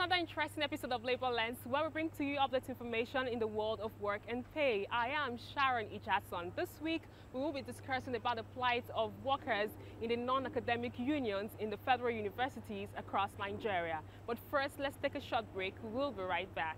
another interesting episode of Labor Lens, where we bring to you updated information in the world of work and pay. I am Sharon Ichason. This week, we will be discussing about the plight of workers in the non-academic unions in the federal universities across Nigeria. But first, let's take a short break. We'll be right back.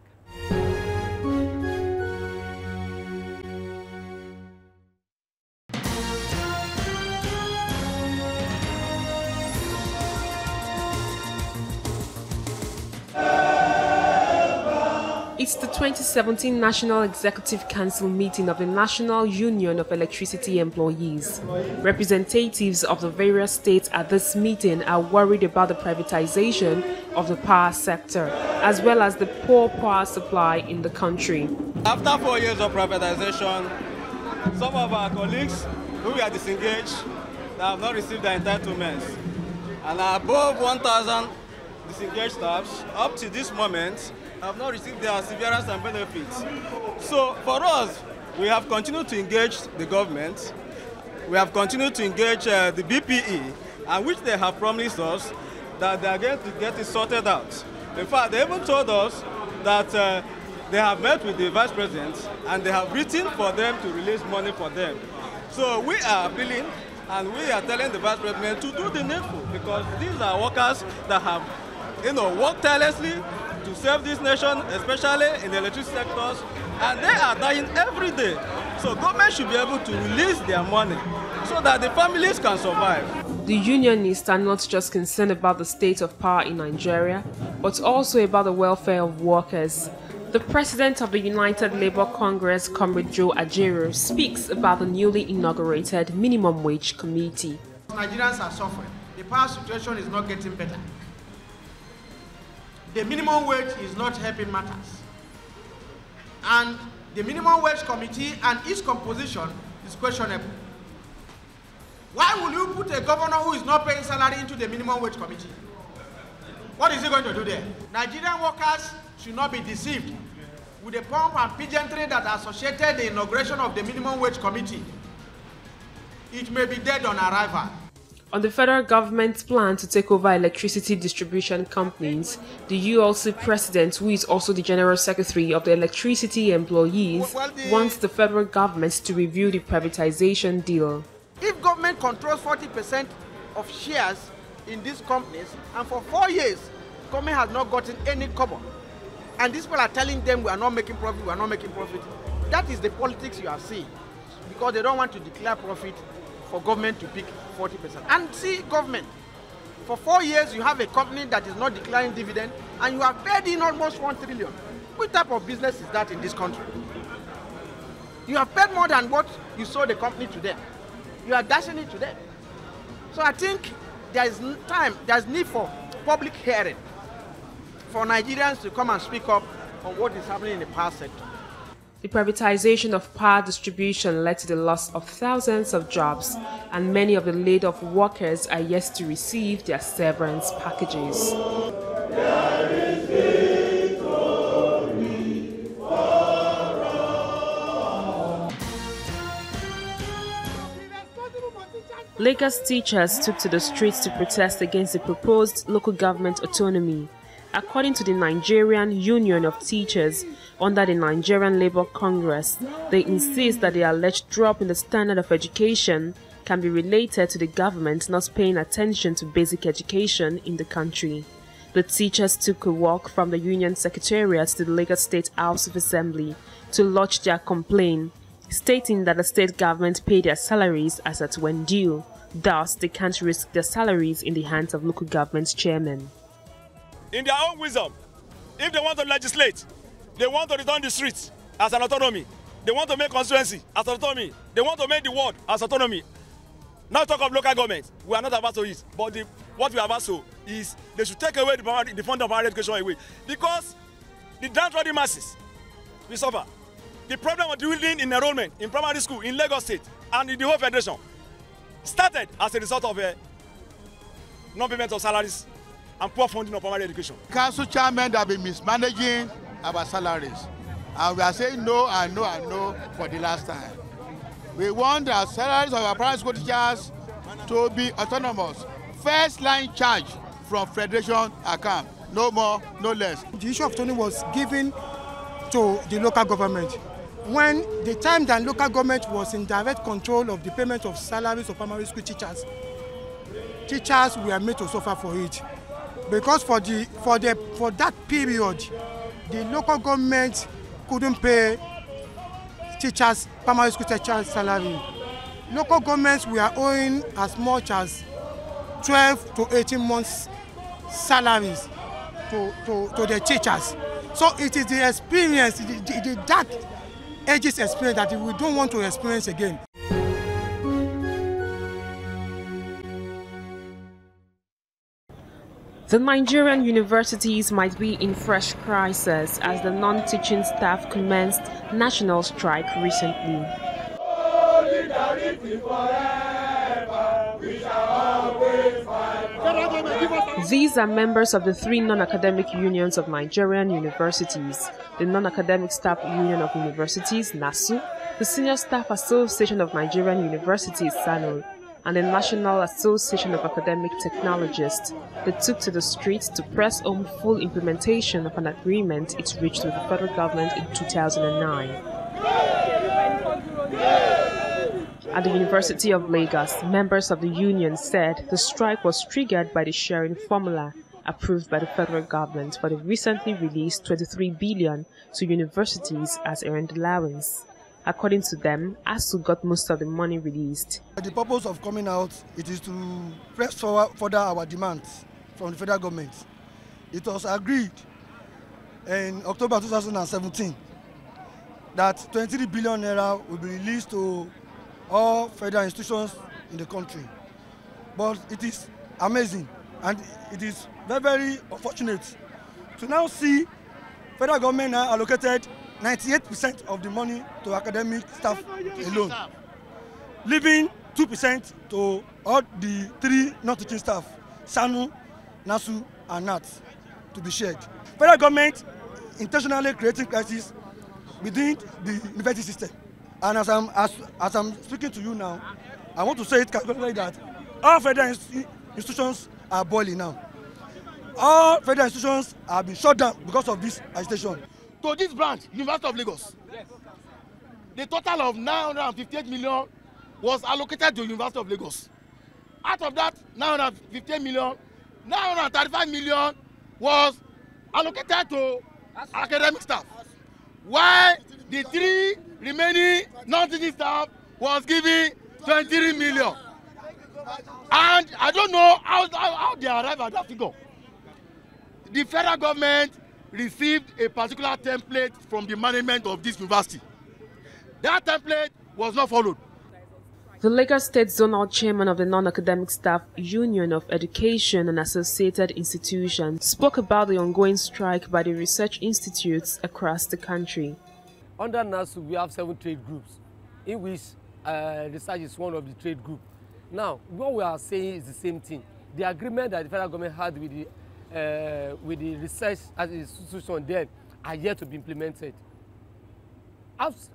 It's the 2017 National Executive Council meeting of the National Union of Electricity Employees. Representatives of the various states at this meeting are worried about the privatization of the power sector, as well as the poor power supply in the country. After 4 years of privatization, some of our colleagues who are disengaged have not received their entitlements, and above 1,000 disengaged staffs up to this moment have not received their severance and benefits. So for us, we have continued to engage the government, we have continued to engage the BPE, and which they have promised us that they are going to get it sorted out. In fact, they even told us that they have met with the Vice President and they have written for them to release money for them. So we are appealing and we are telling the Vice President to do the needful, because these are workers that have worked tirelessly to serve this nation, especially in the electricity sectors, and they are dying every day. So government should be able to release their money so that the families can survive. The unionists are not just concerned about the state of power in Nigeria, but also about the welfare of workers. The president of the United Labour Congress, Comrade Joe Ajero, speaks about the newly inaugurated Minimum Wage Committee. Nigerians are suffering. The power situation is not getting better. The minimum wage is not helping matters. And the minimum wage committee and its composition is questionable. Why will you put a governor who is not paying salary into the minimum wage committee? What is he going to do there? Nigerian workers should not be deceived with the pomp and pageantry that associated the inauguration of the minimum wage committee. It may be dead on arrival. On the federal government's plan to take over electricity distribution companies, the ULC president, who is also the general secretary of the electricity employees, wants the federal government to review the privatization deal. If government controls 40% of shares in these companies, and for 4 years, government has not gotten any kobo, and these people are telling them we are not making profit, we are not making profit, that is the politics you are seeing, because they don't want to declare profit for government to pick 40%. And see, government, for 4 years you have a company that is not declaring dividend and you have paid in almost 1 trillion. What type of business is that in this country? You have paid more than what you sold the company to them. You are dashing it to them. So I think there is need for public hearing for Nigerians to come and speak up on what is happening in the power sector. The privatization of power distribution led to the loss of thousands of jobs, and many of the laid-off workers are yet to receive their severance packages. Lagos teachers took to the streets to protest against the proposed local government autonomy. According to the Nigerian Union of Teachers, under the Nigerian Labour Congress, they insist that the alleged drop in the standard of education can be related to the government not paying attention to basic education in the country. The teachers took a walk from the Union Secretariat to the Lagos State House of Assembly to lodge their complaint, stating that the state government pay their salaries as at when due. Thus, they can't risk their salaries in the hands of local government chairmen. In their own wisdom, if they want to legislate, they want to return the streets as an autonomy. They want to make constituency as autonomy. They want to make the world as autonomy. Now talk of local government. We are not about to it, but what we are about to is they should take away the fund of higher education away, because the downtrodden masses will suffer. The problem of dwindling in enrollment in primary school in Lagos State and in the whole federation started as a result of non-payment of salaries and poor funding of primary education. Council chairmen have been mismanaging our salaries, and we are saying no and no and no for the last time. We want our salaries of our primary school teachers to be autonomous. First line charge from federation account. no more, no less. The issue of autonomy was given to the local government when the time that local government was in direct control of the payment of salaries of primary school teachers. Teachers were made to suffer for it because for that period, the local government couldn't pay teachers, primary school teachers' salary. Local governments were owing as much as 12 to 18 months salaries to the teachers. So it is the experience, the dark ages experience that we don't want to experience again. The Nigerian universities might be in fresh crisis as the non-teaching staff commenced national strike recently. These are members of the three non-academic unions of Nigerian universities: the Non-Academic Staff Union of Universities, NASU, the Senior Staff Association of Nigerian Universities, SANU, and the National Association of Academic Technologists. They took to the streets to press home full implementation of an agreement it reached with the federal government in 2009. At the University of Lagos, members of the union said the strike was triggered by the sharing formula approved by the federal government for the recently released 23 billion to universities as earned allowance. According to them, ASU got most of the money released. The purpose of coming out is to press further our demands from the federal government. It was agreed in October 2017 that 23 billion naira will be released to all federal institutions in the country. But it is amazing and it is very, very unfortunate to now see federal government now allocated 98% of the money to academic staff alone, leaving 2% to all the three non-teaching staff, SANU, NASU, and NAT, to be shared. Federal government intentionally creating crisis within the university system. And as I'm speaking to you now, I want to say it categorically that all federal institutions are boiling now. All federal institutions have been shut down because of this agitation. To this branch, University of Lagos, the total of 958 million was allocated to University of Lagos. Out of that 958 million, 935 million was allocated to academic staff, while the three remaining non-teaching staff was given 23 million. And I don't know how they arrived at that figure. The federal government received a particular template from the management of this university. That template was not followed. The Lagos State Zonal Chairman of the Non-Academic Staff Union of Education and Associated Institutions spoke about the ongoing strike by the research institutes across the country. Under NASU, we have 7 trade groups, in which research is one of the trade groups. Now, what we are saying is the same thing. The agreement that the federal government had with the research as an institution then are yet to be implemented.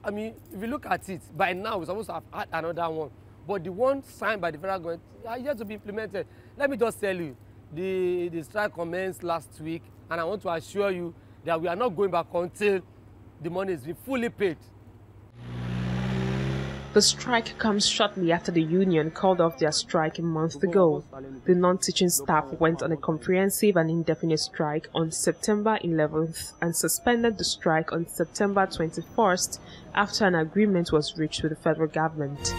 I mean, if you look at it, by now we're supposed to have had another one, but the one signed by the federal government are yet to be implemented. Let me just tell you, the strike commenced last week, and I want to assure you that we are not going back until the money is fully paid. The strike comes shortly after the union called off their strike a month ago. The non-teaching staff went on a comprehensive and indefinite strike on September 11th and suspended the strike on September 21st after an agreement was reached with the federal government.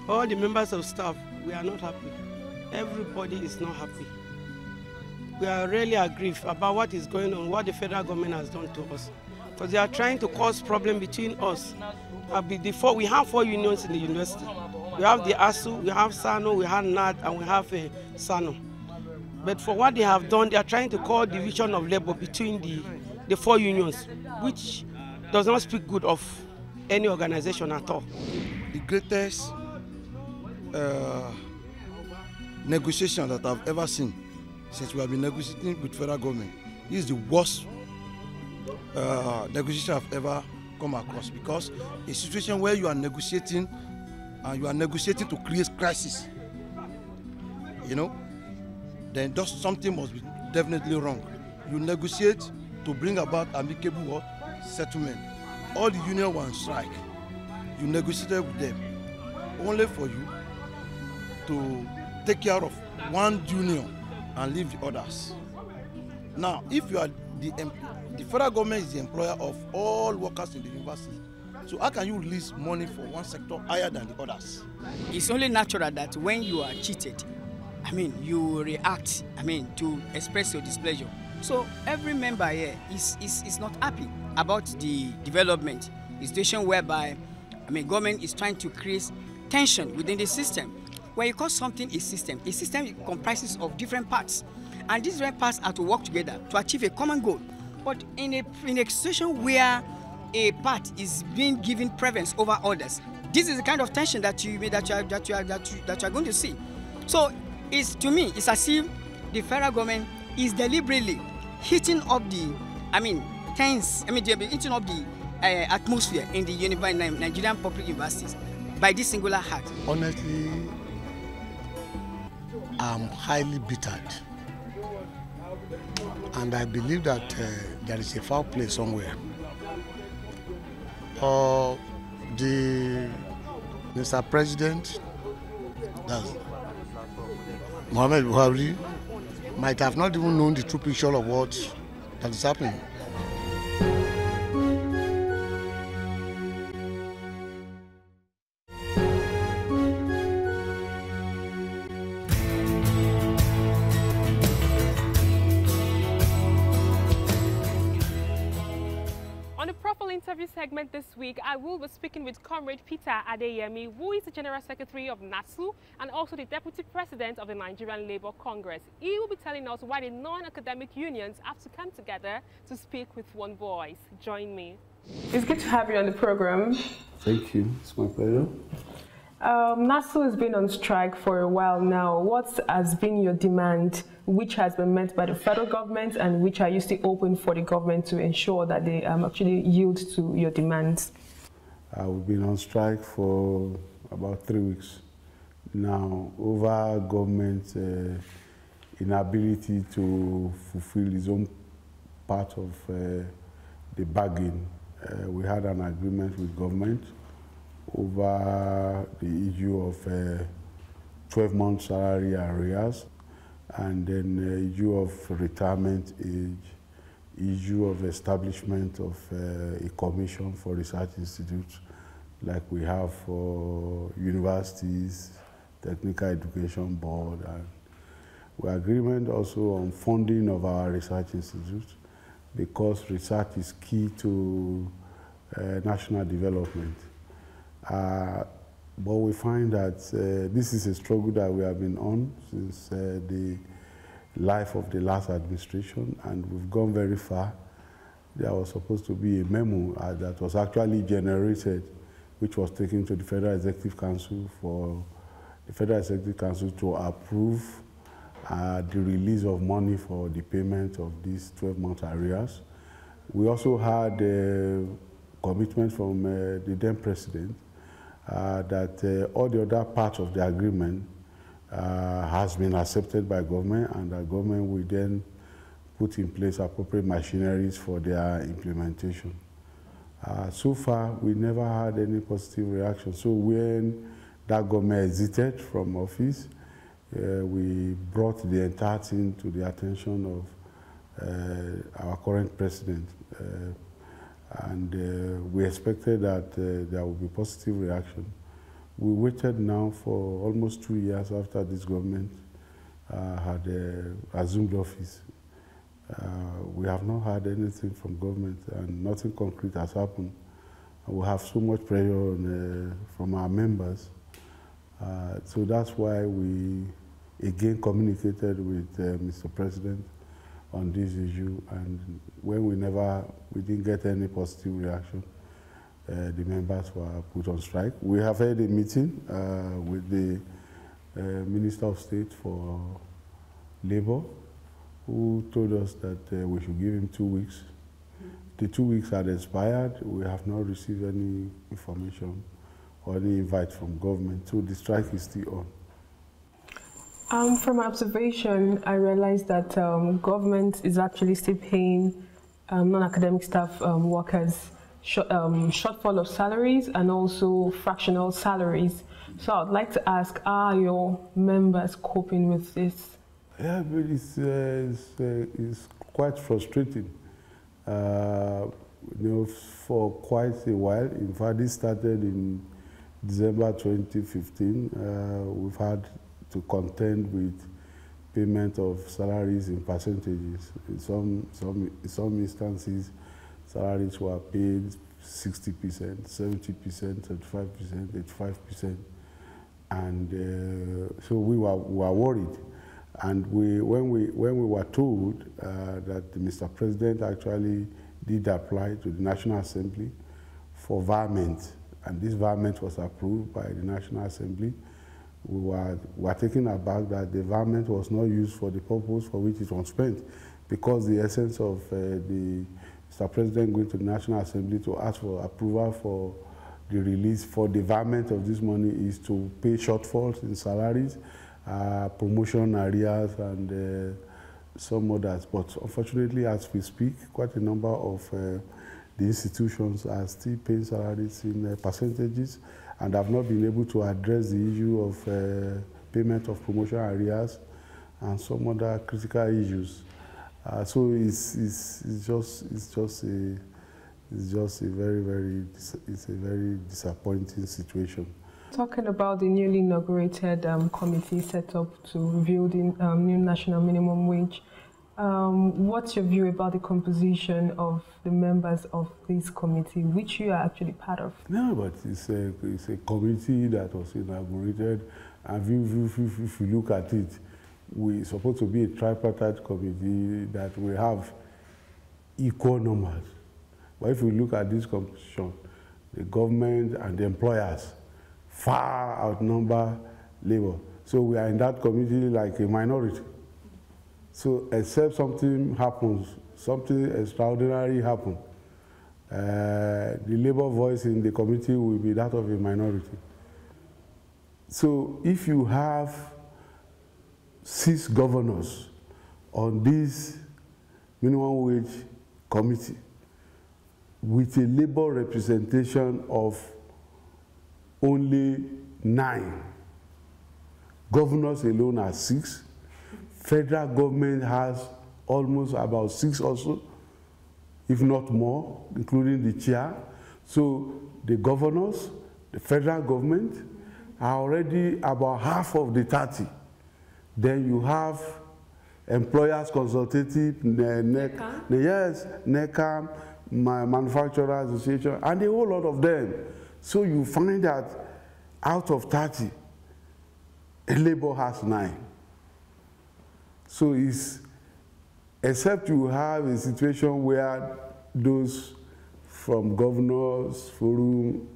All the members of staff, we are not happy. Everybody is not happy. We are really aggrieved about what is going on, what the federal government has done to us. Because they are trying to cause problem between us. We have 4 unions in the university. We have the ASU, we have SANU, we have NAT, and we have SANU. But for what they have done, they are trying to call division of labor between the 4 unions, which does not speak good of any organization at all. The greatest negotiation that I've ever seen since we have been negotiating with federal government. This is the worst negotiation I've ever come across, because a situation where you are negotiating and you are negotiating to create crisis, you know, then just something must be definitely wrong. You negotiate to bring about amicable what? Settlement. All the union were on strike. You negotiated with them, only for you to take care of one union and leave the others. Now, if you are the federal government is the employer of all workers in the university, so how can you release money for one sector higher than the others? It's only natural that when you are cheated, you react, to express your displeasure. So every member here is not happy about the development, the situation whereby, government is trying to create tension within the system. When you call something a system comprises of different parts, and these different parts are to work together to achieve a common goal. But in a situation where a part is being given preference over others, this is the kind of tension that you are going to see. So to me, it's as if the federal government is deliberately heating up the, heating up the atmosphere in the Nigerian public universities by this singular act. Honestly, I'm highly bittered, and I believe that there is a foul play somewhere. Mr. President, that's Mohamed Buhari, might have not even known the true picture of what that is happening. Interview segment this week, I will be speaking with Comrade Peter Adeyemi, who is the General Secretary of NASU and also the Deputy President of the Nigerian Labour Congress. He will be telling us why the non-academic unions have to come together to speak with one voice. Join me. It's good to have you on the program. Thank you. It's my pleasure. NASU has been on strike for a while now. What has been your demand, which has been met by the federal government, and which are you still open for the government to ensure that they actually yield to your demands? We've been on strike for about 3 weeks now over government's inability to fulfill its own part of the bargain. We had an agreement with government over the issue of 12-month salary arrears, and then the issue of retirement age, issue of establishment of a commission for research institutes like we have for universities, technical education board, and we agreement also on funding of our research institutes, because research is key to national development. But we find that this is a struggle that we have been on since the life of the last administration, and we've gone very far. There was supposed to be a memo that was actually generated, which was taken to the Federal Executive Council for the Federal Executive Council to approve the release of money for the payment of these 12-month arrears. We also had a commitment from the then president that all the other parts of the agreement has been accepted by government, and the government will then put in place appropriate machineries for their implementation. So far, we never had any positive reaction. So when that government exited from office, we brought the entire thing to the attention of our current president. And we expected that there would be positive reaction. We waited now for almost 2 years after this government had assumed office. We have not had anything from government, and nothing concrete has happened. We have so much pressure from our members. So that's why we again communicated with Mr. President on this issue, and when we didn't get any positive reaction, the members were put on strike. We have had a meeting with the Minister of State for Labor, who told us that we should give him 2 weeks. The 2 weeks had expired. We have not received any information or any invite from government. So the strike is still on. From my observation, I realized that government is actually still paying non-academic staff workers shortfall of salaries and also fractional salaries. So I'd like to ask, are your members coping with this? Yeah, but it's quite frustrating. For quite a while, in fact, this started in December 2015. We've had to contend with payment of salaries in percentages. In some instances, salaries were paid 60%, 70%, 35%, 85%, and so we were worried. And when we were told that Mr. President actually did apply to the National Assembly for varment, and this varment was approved by the National Assembly, we were taken aback that the varment was not used for the purpose for which it was spent, because the essence of the Mr. President going to the National Assembly to ask for approval for the release for the varment of this money is to pay shortfalls in salaries, promotion arrears, and some others. But unfortunately, as we speak, quite a number of the institutions are still paying salaries in percentages, and have not been able to address the issue of payment of promotion arrears and some other critical issues. So it's just a very disappointing situation. Talking about the newly inaugurated committee set up to review the new national minimum wage, what's your view about the composition of the members of this committee, which you are actually part of? No, but it's a committee that was inaugurated, and if you look at it, we're supposed to be a tripartite committee that will have equal numbers. But if you look at this composition, the government and the employers far outnumber labor. So we are in that committee like a minority. So except something happens, something extraordinary happens, the labor voice in the committee will be that of a minority. So if you have 6 governors on this minimum wage committee with a labor representation of only 9, governors alone are 6, federal government has almost about 6 also, if not more, including the chair. So the governors, the federal government, are already about half of the 30. Then you have employers consultative, NECA, Manufacturer Association, and a whole lot of them. So you find that out of 30, labor has 9. So it's, except you have a situation where those from governors, forum,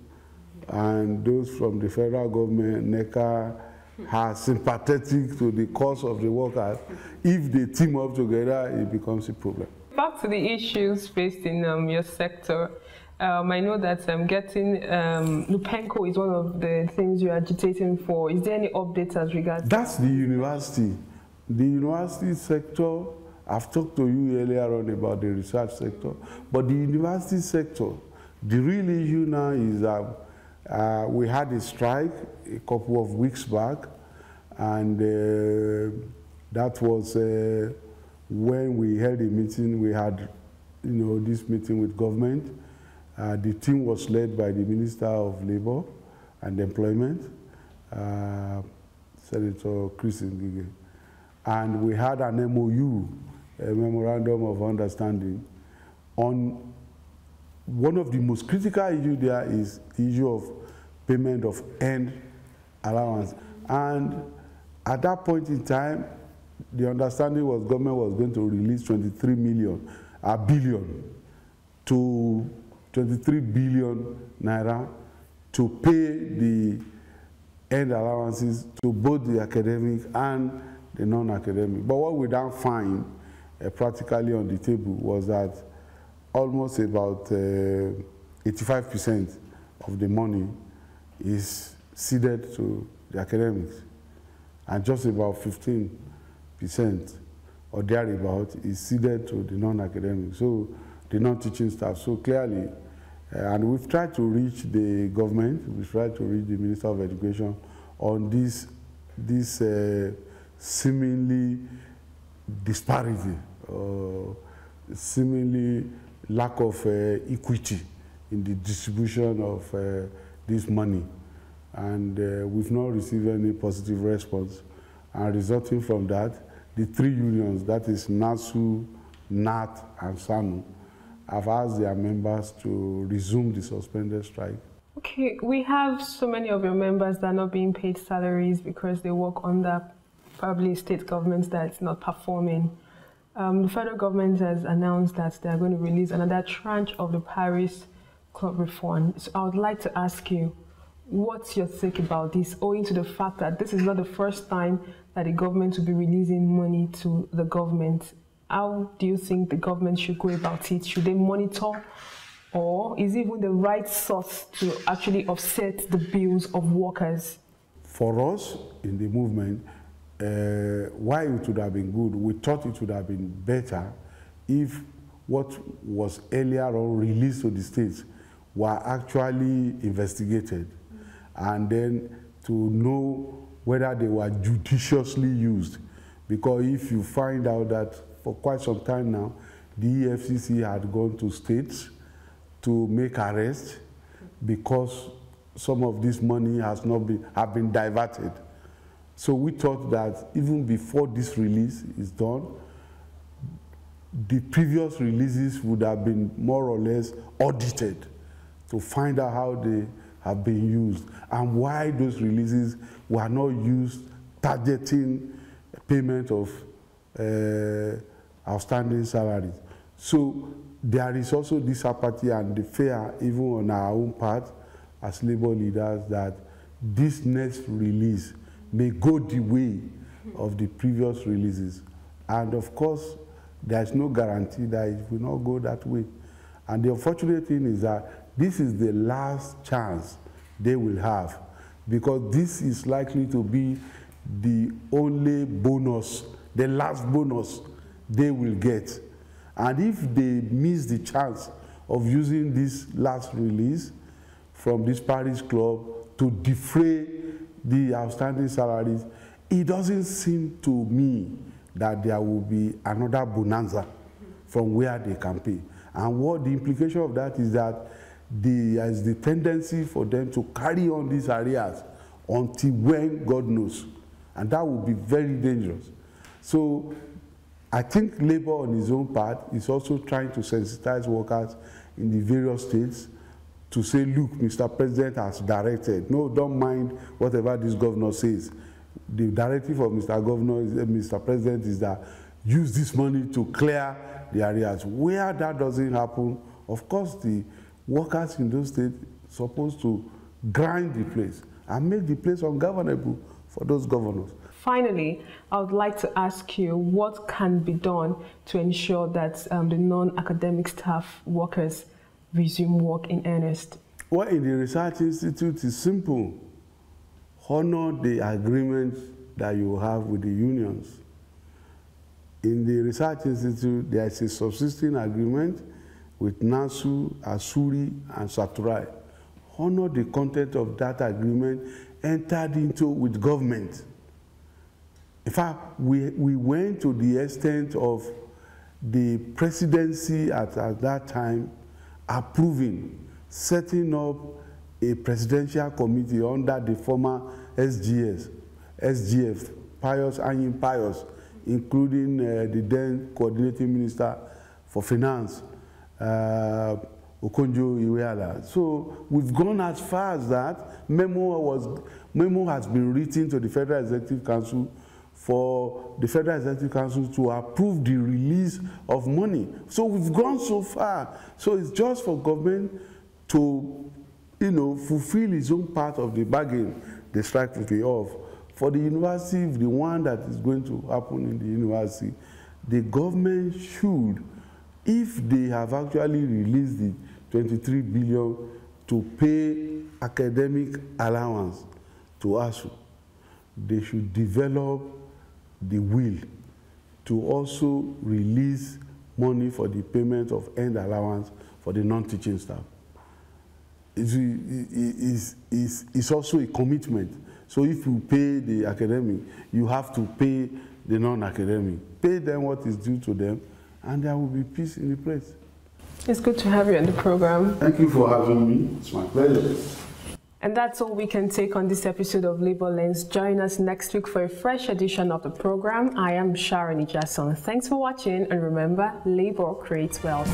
and those from the federal government, NECA, are sympathetic to the cause of the workers. If they team up together, it becomes a problem. Back to the issues faced in your sector. I know that getting Lupenco is one of the things you're agitating for. Is there any updates as regards? That's the university. The university sector, I've talked to you earlier on about the research sector, but the university sector, the real issue now is that we had a strike a couple of weeks back, and that was when we held a meeting. We had, this meeting with government. The team was led by the Minister of Labor and Employment, Senator Chris Ngige. And we had an MOU, a Memorandum of Understanding, on one of the most critical issues there is the issue of payment of end allowance. And at that point in time, the understanding was government was going to release 23 billion to 23 billion naira to pay the end allowances to both the academic and the non-academic. But what we then find practically on the table was that almost about 85% of the money is ceded to the academics, and just about 15% or thereabout is ceded to the non-academic, so the non-teaching staff. So clearly, and we've tried to reach the government, we've tried to reach the Minister of Education on this seemingly disparity, seemingly lack of equity in the distribution of this money. And we've not received any positive response. And resulting from that, the three unions, that is NASU, NAT, and SANU, have asked their members to resume the suspended strike. Okay, we have so many of your members that are not being paid salaries because they work under probably state governments that's not performing. The federal government has announced that they are going to release another tranche of the Paris Club refund. So I would like to ask you, what's your take about this, owing to the fact that this is not the first time that the government will be releasing money to the government? How do you think the government should go about it? Should they monitor, or is it even the right source to actually offset the bills of workers? For us in the movement, why it would have been good, we thought it would have been better if what was earlier on released to the states were actually investigated, and then to know whether they were judiciously used. Because if you find out that for quite some time now, the EFCC had gone to states to make arrests because some of this money have been diverted. So we thought that even before this release is done, the previous releases would have been more or less audited to find out how they have been used and why those releases were not used targeting payment of outstanding salaries. So there is also this apathy and the fear, even on our own part as labor leaders, that this next release may go the way of the previous releases. And of course, there's no guarantee that it will not go that way. And the unfortunate thing is that this is the last chance they will have, because this is likely to be the only bonus, the last bonus they will get. And if they miss the chance of using this last release from this Paris Club to defray the outstanding salaries, it doesn't seem to me that there will be another bonanza from where they can pay. And what the implication of that is that there is the tendency for them to carry on these areas until when God knows. And that will be very dangerous. So I think Labour on his own part is also trying to sensitize workers in the various states to say, look, Mr. President has directed. No, don't mind whatever this governor says. The directive of Mr. President is that use this money to clear the areas. Where that doesn't happen, of course, the workers in those states are supposed to grind the place and make the place ungovernable for those governors. Finally, I would like to ask you what can be done to ensure that the non-academic staff workers resume work in earnest? Well, in the Research Institute, it's simple. Honor the agreement that you have with the unions. In the Research Institute, there is a subsisting agreement with NASU, ASURI, and SATURAI. Honor the content of that agreement entered into with government. In fact, we went to the extent of the presidency at that time approving, setting up a presidential committee under the former SGF, Pius Anyin Pius, including the then coordinating minister for finance, Okonjo-Iweala. So we've gone as far as that. Memo has been written to the Federal Executive Council for the Federal Executive Council to approve the release of money. So we've gone so far. So it's just for government to, fulfill its own part of the bargain the strike will be off. For the university, the one that is going to happen in the university, the government should, if they have actually released the 23 billion to pay academic allowance to ASU, they should develop the will to also release money for the payment of end allowance for the non-teaching staff. It's also a commitment. So if you pay the academic, you have to pay the non-academic. Pay them what is due to them, and there will be peace in the place. It's good to have you on the program. Thank you for having me. It's my pleasure. And that's all we can take on this episode of Labor Lens. Join us next week for a fresh edition of the program. I am Sharon Ijason. Thanks for watching, and remember, labor creates wealth.